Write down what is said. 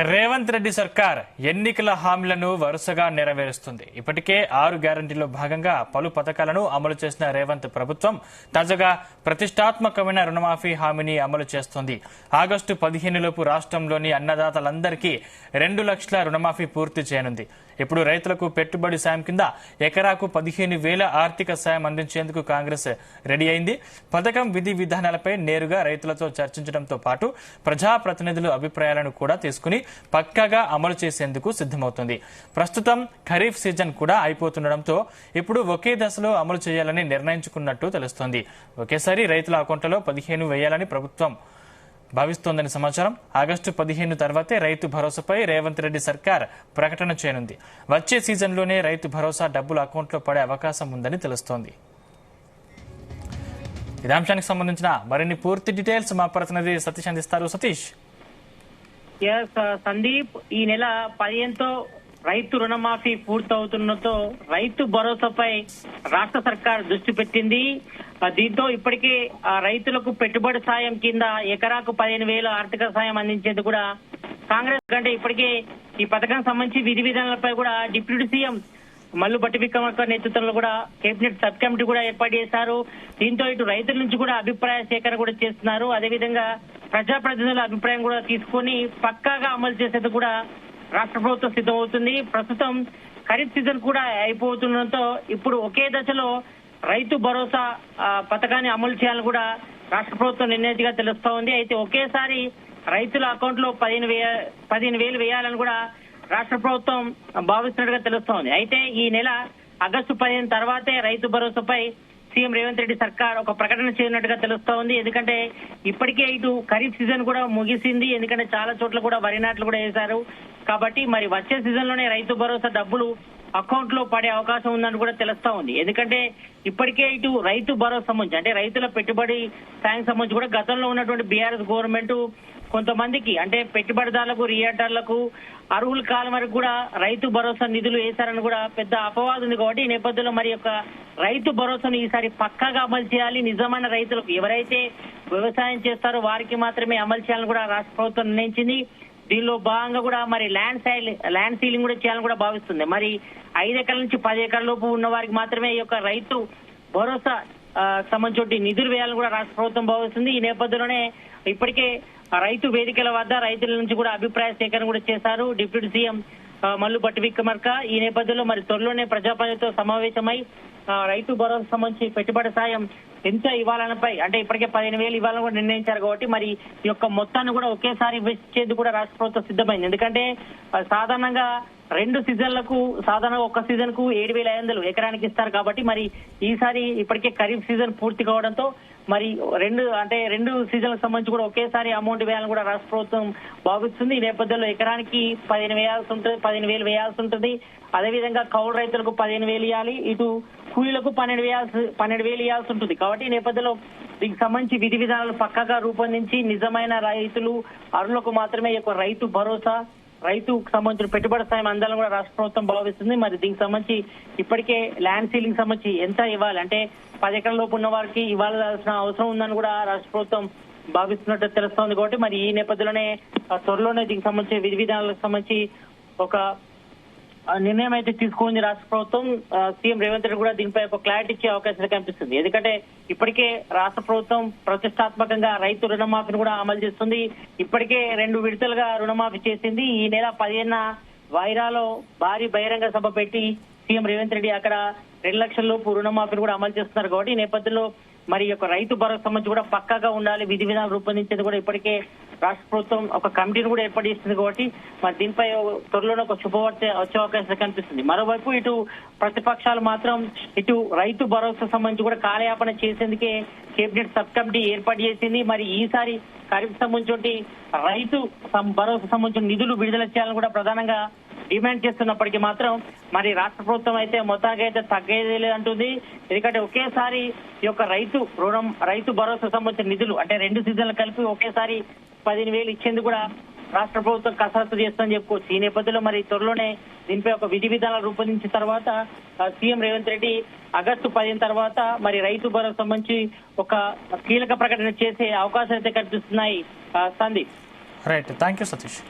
రేవంత్ రెడ్డి సర్కార్ ఎన్నికల హామీలను వరుసగా నెరవేరుస్తుంది. ఇప్పటికే 6 గ్యారంటీలో భాగంగా పలు పథకాలను అమలు చేసిన రేవంత్ ప్రభుత్వం తాజాగా ప్రతిష్టాత్మకమైన రుణమాఫీ హామీని అమలు చేస్తోంది. ఆగస్టు 15 లోపు రాష్ట్రంలోని అన్నదాతలందరికీ 2 లక్షల రుణమాఫీ పూర్తి చేయనుంది. ఇప్పుడు రైతులకు పెట్టుబడి సాయం కింద ఎకరాకు 15,000 ఆర్థిక సాయం అందించేందుకు కాంగ్రెస్ రెడీ అయింది. పథకం విధి విధానాలపై నేరుగా రైతులతో చర్చించడంతో పాటు ప్రజాప్రతినిధుల అభిప్రాయాలను కూడా తీసుకుని పక్కాగా అమలు చేసేందుకు సిద్దమవుతుంది. ప్రస్తుతం ఖరీఫ్ సీజన్ కూడా అయిపోతుండటంతో ఇప్పుడు ఒకే దశలో అమలు చేయాలని నిర్ణయించుకున్నట్టు తెలుస్తోంది. ఒకేసారి రైతుల అకౌంట్లలో 15,000 వేయాలని ప్రభుత్వం భావిస్తోందని సమాచారం. ఆగస్టు 15 తర్వాతే రైతు భరోసాపై రేవంత్ రెడ్డి సర్కార్ ప్రకటన చేయనుంది. వచ్చే సీజన్లోనే రైతు భరోసా డబ్బులు అకౌంట్లో పడే అవకాశం ఉందని తెలుస్తోంది. ఇదే అంశానికి సంబంధించిన మరిన్ని పూర్తి డీటెయిల్స్ మా ప్రతినిధి సతీష్ అందిస్తారు. సతీష్. సందీప్, ఈ నెల 15తో రైతు రుణమాఫీ పూర్తవుతుండటంతో రైతు భరోసాపై రాష్ట్ర సర్కార్ దృష్టి పెట్టింది. దీంతో ఇప్పటికే రైతులకు పెట్టుబడి సాయం కింద ఎకరాకు 15,000 ఆర్థిక సాయం అందించేందుకు కూడా కాంగ్రెస్ కంటే ఇప్పటికే ఈ పథకం సంబంధించి విధి విధానాలపై కూడా డిప్యూటీ సీఎం మల్లు భట్టి విక్రమార్క నేతృత్వంలో కూడా కేబినెట్ సబ్ కమిటీ కూడా ఏర్పాటు చేశారు. దీంతో ఇటు రైతుల నుంచి కూడా అభిప్రాయ సేకరణ కూడా చేస్తున్నారు. అదేవిధంగా ప్రజాప్రతినిధుల అభిప్రాయం కూడా తీసుకొని పక్కాగా అమలు చేసేందుకు కూడా రాష్ట్ర ప్రభుత్వం సిద్ధమవుతుంది. ప్రస్తుతం ఖరీఫ్ సీజన్ కూడా అయిపోతుండటంతో ఇప్పుడు ఒకే దశలో రైతు భరోసా పథకాన్ని అమలు చేయాలని కూడా రాష్ట్ర ప్రభుత్వం నిర్ణయించగా తెలుస్తా ఉంది. అయితే ఒకేసారి రైతుల అకౌంట్ లో 15,000 వేయాలని కూడా రాష్ట్ర ప్రభుత్వం భావిస్తున్నట్టుగా తెలుస్తా ఉంది. అయితే ఈ నెల ఆగస్టు 15 తర్వాతే రైతు భరోసాపై సీఎం రేవంత్ రెడ్డి సర్కార్ ఒక ప్రకటన చేయనున్నట్టుగా తెలుస్తా ఉంది. ఎందుకంటే ఇప్పటికే ఇటు ఖరీఫ్ సీజన్ కూడా ముగిసింది. ఎందుకంటే చాలా చోట్ల కూడా వరి నాట్లు కూడా వేశారు. కాబట్టి మరి వచ్చే సీజన్ లోనే రైతు భరోసా డబ్బులు అకౌంట్ లో పడే అవకాశం ఉందని కూడా తెలుస్తా ఉంది. ఎందుకంటే ఇప్పటికే ఇటు రైతు భరోసా సంబంధించి అంటే రైతుల పెట్టుబడి సాయం సంబంధించి కూడా గతంలో ఉన్నటువంటి బీఆర్ఎస్ గవర్నమెంట్ కొంతమందికి అంటే పెట్టుబడిదారులకు, రియాటర్లకు అర్హుల కాలం వరకు కూడా రైతు భరోసా నిధులు వేశారని కూడా పెద్ద అపవాదం ఉంది. కాబట్టి ఈ నేపథ్యంలో మరి యొక్క రైతు భరోసాను ఈసారి పక్కాగా అమలు చేయాలి. నిజమైన రైతులకు ఎవరైతే వ్యవసాయం చేస్తారో వారికి మాత్రమే అమలు చేయాలని కూడా రాష్ట్ర ప్రభుత్వం నిర్ణయించింది. దీనిలో భాగంగా కూడా మరి ల్యాండ్ సీలింగ్ కూడా చేయాలని కూడా భావిస్తుంది. మరి 5 ఎకరాల నుంచి 10 ఎకరాల లోపు ఉన్న వారికి మాత్రమే ఈ యొక్క రైతు భరోసా సంబంధించి నిధులు వేయాలని కూడా రాష్ట్ర ప్రభుత్వం భావిస్తుంది. ఈ నేపథ్యంలోనే ఇప్పటికే రైతు వేదికల వద్ద రైతుల నుంచి కూడా అభిప్రాయ సేకరణ కూడా చేశారు డిప్యూటీ సీఎం మల్లు భట్టి విక్రమార్క. ఈ నేపథ్యంలో మరి త్వరలోనే ప్రజాప్రతినిధులతో సమావేశమై రైతు భరోసా సంబంధించి పెట్టుబడి సాయం ఎంత ఇవ్వాలనిపై అంటే ఇప్పటికే 15,000 ఇవ్వాలని కూడా నిర్ణయించారు. కాబట్టి మరి ఈ యొక్క మొత్తాన్ని కూడా ఒకేసారి ఇచ్చేందుకు కూడా రాష్ట్ర ప్రభుత్వం సిద్ధమైంది. ఎందుకంటే సాధారణంగా 2 సీజన్లకు సాధారణంగా ఒక సీజన్ కు 7,500 ఎకరానికి ఇస్తారు. కాబట్టి మరి ఈసారి ఇప్పటికే ఖరీఫ్ సీజన్ పూర్తి కావడంతో మరి 2 సీజన్లకు సంబంధించి కూడా ఒకేసారి అమౌంట్ వేయాలని కూడా రాష్ట్ర ప్రభుత్వం భావిస్తుంది. ఈ నేపథ్యంలో ఎకరానికి 15,000 వేయాల్సి ఉంటుంది. అదేవిధంగా కౌలు రైతులకు 15,000 ఇవ్వాలి. ఇటు కూలీలకు 12,000 ఇవ్వాల్సి ఉంటుంది. కాబట్టి ఈ నేపథ్యంలో దీనికి సంబంధించి విధి విధానాలు పక్కాగా రూపొందించి నిజమైన రైతులు అర్హులకు మాత్రమే ఈ యొక్క రైతు భరోసా రైతుకు సంబంధించిన పెట్టుబడి సాయం అందాలని కూడా రాష్ట్ర ప్రభుత్వం భావిస్తుంది. మరి దీనికి సంబంధించి ఇప్పటికే ల్యాండ్ సీలింగ్ సంబంధించి ఎంత ఇవ్వాలి అంటే 10 ఎకరాల లోపు ఉన్న వారికి ఇవ్వాల్సిన అవసరం ఉందని కూడా రాష్ట్ర ప్రభుత్వం భావిస్తున్నట్టు తెలుస్తోంది. కాబట్టి మరి ఈ నేపథ్యంలోనే త్వరలోనే దీనికి సంబంధించి విధి విధానాలకు సంబంధించి ఒక నిర్ణయం అయితే తీసుకుంది రాష్ట్ర ప్రభుత్వం. సీఎం రేవంత్ రెడ్డి కూడా దీనిపై ఒక క్లారిటీ ఇచ్చే అవకాశం కనిపిస్తుంది. ఎందుకంటే ఇప్పటికే రాష్ట్ర ప్రభుత్వం ప్రతిష్టాత్మకంగా రైతు రుణమాఫీని కూడా అమలు చేస్తుంది. ఇప్పటికే 2 విడతలుగా రుణమాఫీ చేసింది. ఈ నెల 15న వైరాలో భారీ బహిరంగ సభ పెట్టి సీఎం రేవంత్ రెడ్డి అక్కడ 2 లక్షల లోపు రుణమాఫీని కూడా అమలు చేస్తున్నారు. కాబట్టి ఈ నేపథ్యంలో మరి యొక్క రైతు భరోసా సంబంధించి కూడా పక్కాగా ఉండాలి. విధి విధానాలు రూపొందించేది కూడా ఇప్పటికే రాష్ట్ర ప్రభుత్వం ఒక కమిటీని కూడా ఏర్పాటు చేస్తుంది. కాబట్టి మరి దీనిపై త్వరలోనే ఒక శుభవార్త వచ్చే అవకాశం కనిపిస్తుంది. మరోవైపు ఇటు ప్రతిపక్షాలు మాత్రం ఇటు రైతు భరోసా సంబంధించి కూడా కాలయాపన చేసేందుకే కేబినెట్ సబ్ కమిటీ ఏర్పాటు చేసింది. మరి ఈసారి ఖరీఫ్ సంబంధించి రైతు భరోసా సంబంధించిన నిధులు విడుదల చేయాలని కూడా ప్రధానంగా డిమాండ్ చేస్తున్నప్పటికీ మాత్రం మరి రాష్ట్ర ప్రభుత్వం అయితే మొత్తానికి అయితే తగ్గేది లేదంటుంది. ఎందుకంటే ఒకేసారి ఈ యొక్క రైతు భరోసా సంబంధించిన నిధులు అంటే 2 సీజన్లు కలిపి ఒకేసారి 15,000 ఇచ్చేందుకు కూడా రాష్ట్ర ప్రభుత్వం కసరత్తు చేస్తుందని చెప్పుకోవచ్చు. ఈ నేపథ్యంలో మరి త్వరలోనే దీనిపై ఒక విధి విధానాలు రూపొందించిన తర్వాత సీఎం రేవంత్ రెడ్డి ఆగస్టు 15 తర్వాత మరి రైతు భరోసా సంబంధించి ఒక కీలక ప్రకటన చేసే అవకాశాలు అయితే కనిపిస్తున్నాయి. Sandeep. Right, thank you Satish.